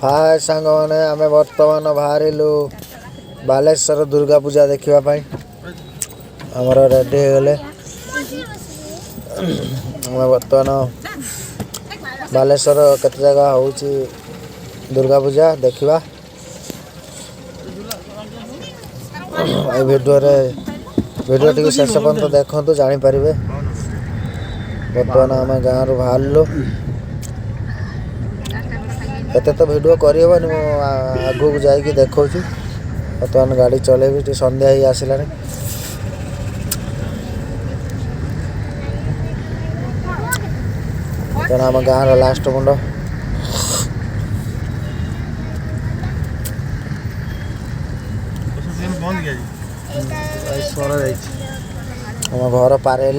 हाय सांग मैंने आम बर्तमान बाहरिलु बालेश्वर दुर्गा पूजा देखापी आमर रेडी हो गले आम बर्तमान बालेश्वर केते जगह हो दुर्गा पूजा देखा वीडियो टी शेष पर्यंत देखु जापर बर्तमान आम गाँव बाहर एत तो वीडियो करहबनी मु आगू को जाकि देखा बर्तमान गाड़ी चलेबी संध्या ही आसला तेना आम गाँव लास्ट मुंड आम घर पारे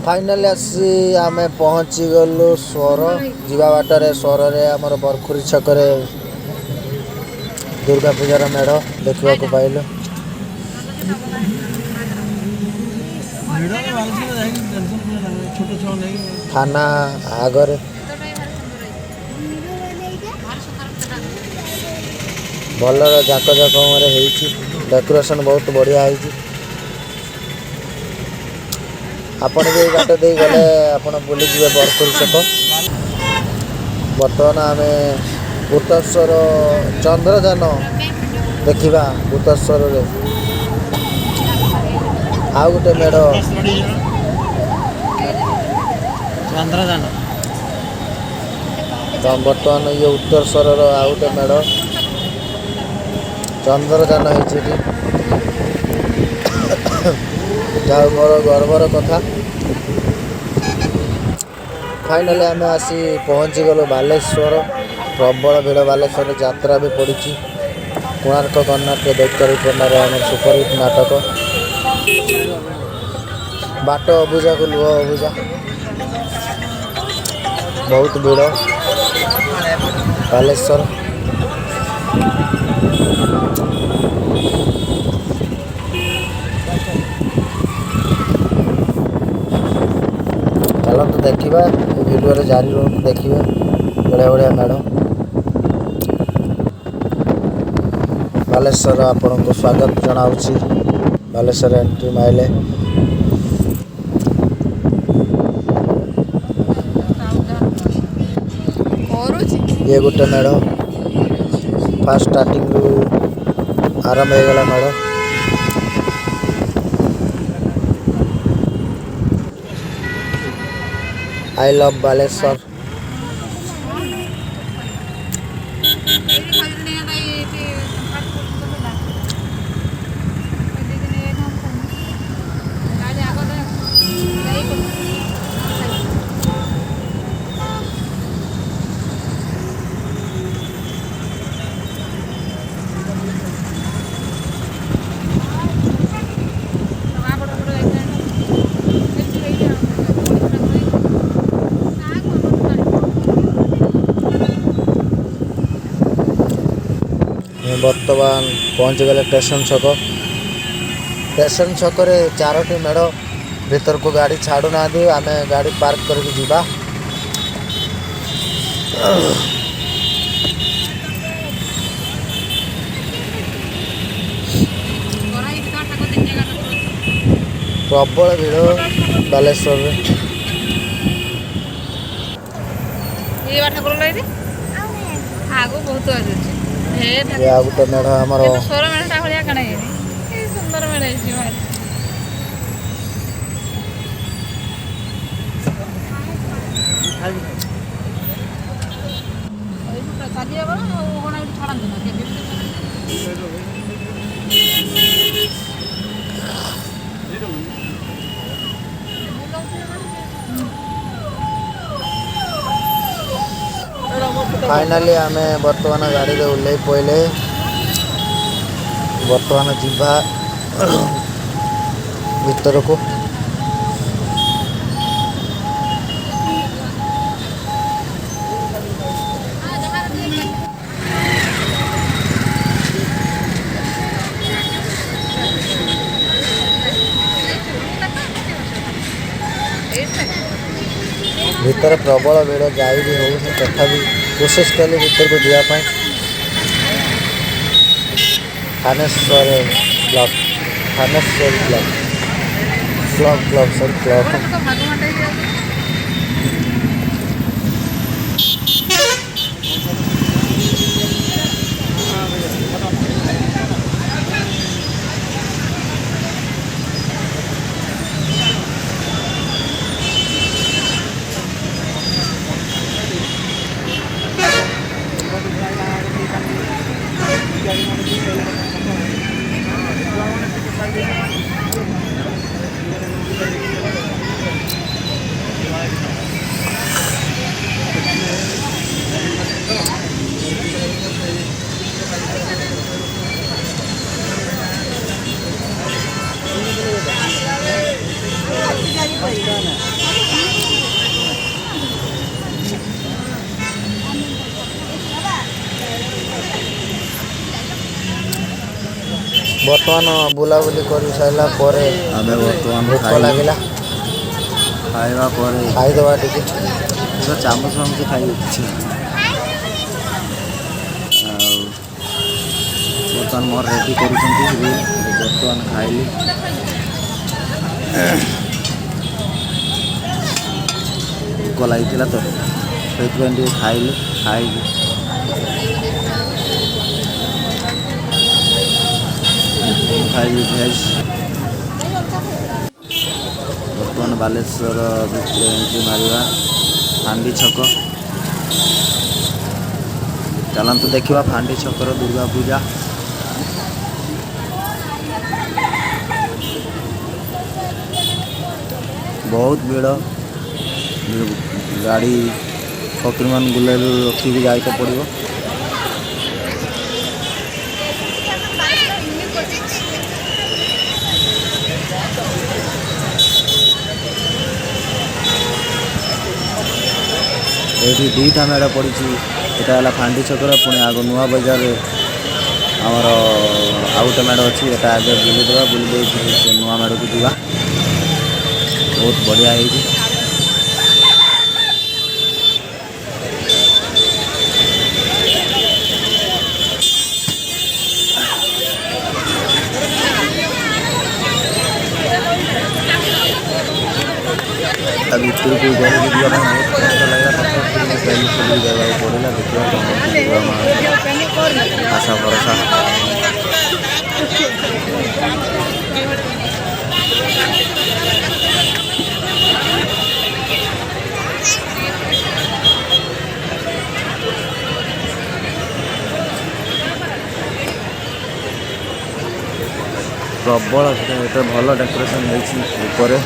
फाइनाली आसी आम पहुँची गलु स्वर जीवा बाटर स्वर आमर बरखुरी छकरे दुर्गा पूजार मेढ़ देखा पाइल थाना आगरे भल जाक जकम डेकोरेशन बहुत बढ़िया है आपण भी बाट दे गले आपण बुली जी बरखुरी छक बर्तमान आम भूतेश्वर चंद्रजान देखा भूतेश्वर आउ गोटे मेढ़ चंद्रजान बर्तमान ये उत्तरस्वर आउ गोटे मेढ़ चंद्रजान हो जहाँ मोर गर्वर कथा फाइनाली आम आसी पहुँची गलु बालेश्वर प्रबल भिड़ बालेश्वर यात्रा भी पड़ी कोणार्क कर्नाटक दैत्य पंडार आम सुपरहिट नाटक बाट अबुझा को लुह अबुझा बहुत भिड़ बालेश्वर चलते देखा वीडियो जारी रोक देखिए बढ़िया बढ़िया मेढ़ बालेश्वर आपण को स्वागत जनाऊँगी बालेश्वर एंट्री माइले ये गोटे मेढ़ फास्ट स्टार्टिंग आरंभ हो गला मेढ़ आई लव बालेश्वर बर्तमान पहुँची गले स्टेशन छक चारोटी मेढ़ भीतर को गाड़ी छाड़ू ना आम गाड़ी पार्क करके जीवा प्रबल भिड़ बालेश्वर आगो बहुत ये आ गोटे मेढ़ आमर स्वर मेढ़ा भाया कण सुंदर मेढ़ फाइनाली आम बर्तमान गाड़ी में ओल्ल पड़े बर्तमान जीवा भीतर को ଭିତରେ ପ୍ରବଳ ଭିଡ଼, ଯାଇ ବି ହେଉନି, ତଥାପି କୋଶିଶ କଲି ଭିତରକୁ ଯିବା ପାଇଁ। ଥାନେଶ୍ୱର ବ୍ଲକ୍ ବର୍ତ୍ତମାନ ବୁଲାବୁଲି କରି ସାରିଲା ପରେ ଆମେ ବର୍ତ୍ତମାନ ଭୋକ ଲାଗିଲା, ଖାଇବା ପରେ ଖାଇଦେବା ଟିକେ। ଚାମଚ ଖାଇଦେଇଛି। ଆଉ ବର୍ତ୍ତମାନ ମୋର ରେଡ଼ି କରୁଛନ୍ତି, ବର୍ତ୍ତମାନ ଖାଇଲି। ଭୋକ ଲାଗିଥିଲା ତ ସେଇଥିପାଇଁ ଟିକେ ଖାଇଲି। ଖାଇକି ଖାଇଲି ଭେଜ୍। ବର୍ତ୍ତମାନ ବାଲେଶ୍ୱର ଭିତରେ ଏଣ୍ଟ୍ରି ମାରିବା ଫାଣ୍ଡି ଛକ। ଚାଲନ୍ତୁ ଦେଖିବା ଫାଣ୍ଡି ଛକର ଦୁର୍ଗା ପୂଜା। ବହୁତ ଭିଡ଼, ଗାଡ଼ି ଫକୀରମୋହନ ଗୁଲେରୁ ରଖିକି ଯାଇତେ ପଡ଼ିବ। ଏଇଠି ଦୁଇଟା ମେଢ଼ ପଡ଼ିଛି, ଏଇଟା ହେଲା ଫାଣ୍ଡି ଛକର, ପୁଣି ଆଗ ନୂଆ ବଜାରରେ ଆମର ଆଉ ଗୋଟେ ମେଢ଼ ଅଛି। ଏଇଟା ଆଗେ ବୁଲିଦେବା, ବୁଲି ଦେଇକି ସେ ନୂଆ ମେଢ଼କୁ ଯିବା। ବହୁତ ବଢ଼ିଆ ହେଇଛି। ତା ଭିତରକୁ ଗଳିକି ଯିବା ପାଇଁ ବହୁତ କଷ୍ଟ ଲାଗିଲା, ତଥାପି ଚାଲି ଚାଲି ଯିବାକୁ ପଡ଼ିଲା। ଦେଖିବା କ'ଣ ଆଶା ଭରସା। ପ୍ରବଳ ଏତେ ଭଲ ଡେକୋରେସନ୍ ହେଇଛି ଉପରେ।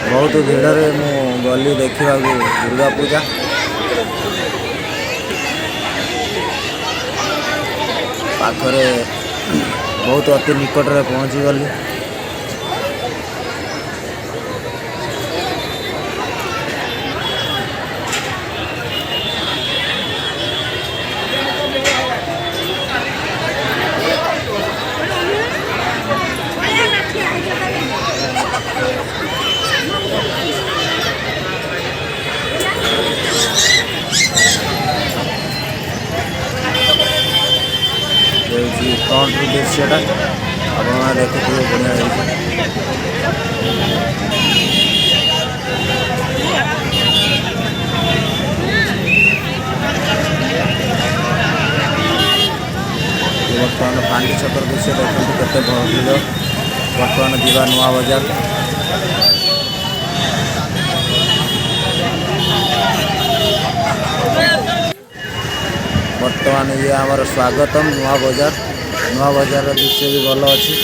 ବହୁତ ଭିଡ଼ରେ ମୁଁ ଗଲି ଦେଖିବାକୁ ଦୁର୍ଗା ପୂଜା। ପାଖରେ ବହୁତ ଅତି ନିକଟରେ ପହଞ୍ଚିଗଲି। फ्रंट दृश्यटा आप देखुए बढ़िया बर्तमान फांडी छतर दृश्य देखते केते भीड़। बर्तमान जीवा नुआ बजार। बर्तमान ये आमर स्वागतम नुआ बजार दृश्य भी भल अच्छी।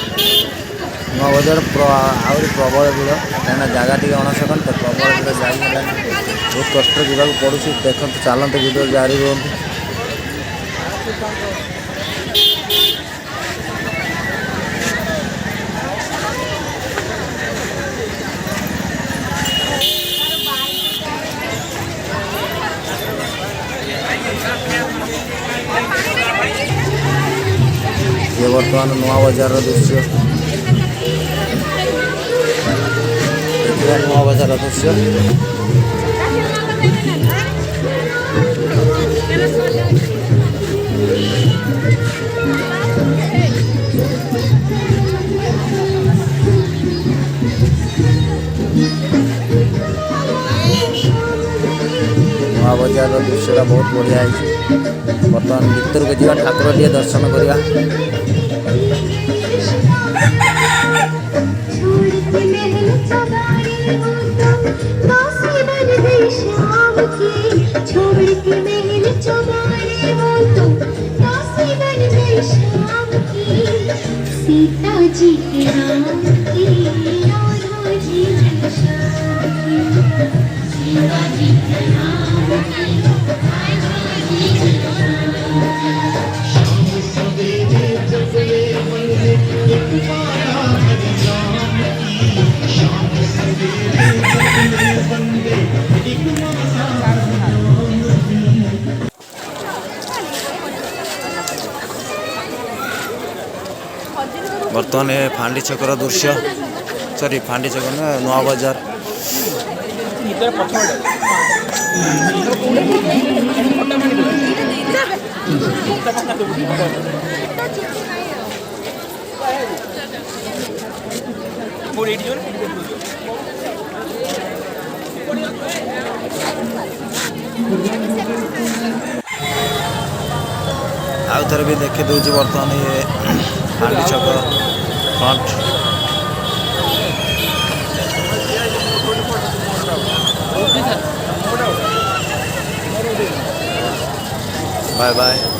नुआ बजार आहरी प्रबल भीड़ कहीं जगह टी अणसकन तो प्रबल भीड़ जाइए बहुत कष्ट जावाक पड़ू। देखते चलते वीडियो जारी रुहतु। बर्तमान नुआ बजार दृश्य देखिए नुआ बजार दृश्य नुआ बजार दृश्यटा बहुत बढ़िया है। बर्तमान भीतर को जा ठाकुर टे दर्शन करिया। सीता जी के राम की राधा जी सीता जी के राम की राधा जी शाम सवेरे जगले मन में एक पाया हरि राम की शाम सवेरे जगले मन में एक पाया बर्तमान ये फांडी छकर दृश्य सॉरी फांडी छक नुआ बजार आउ थे भी देखी दूसरी बर्तमान ये फांडी छक फ्रंट बाय बाय।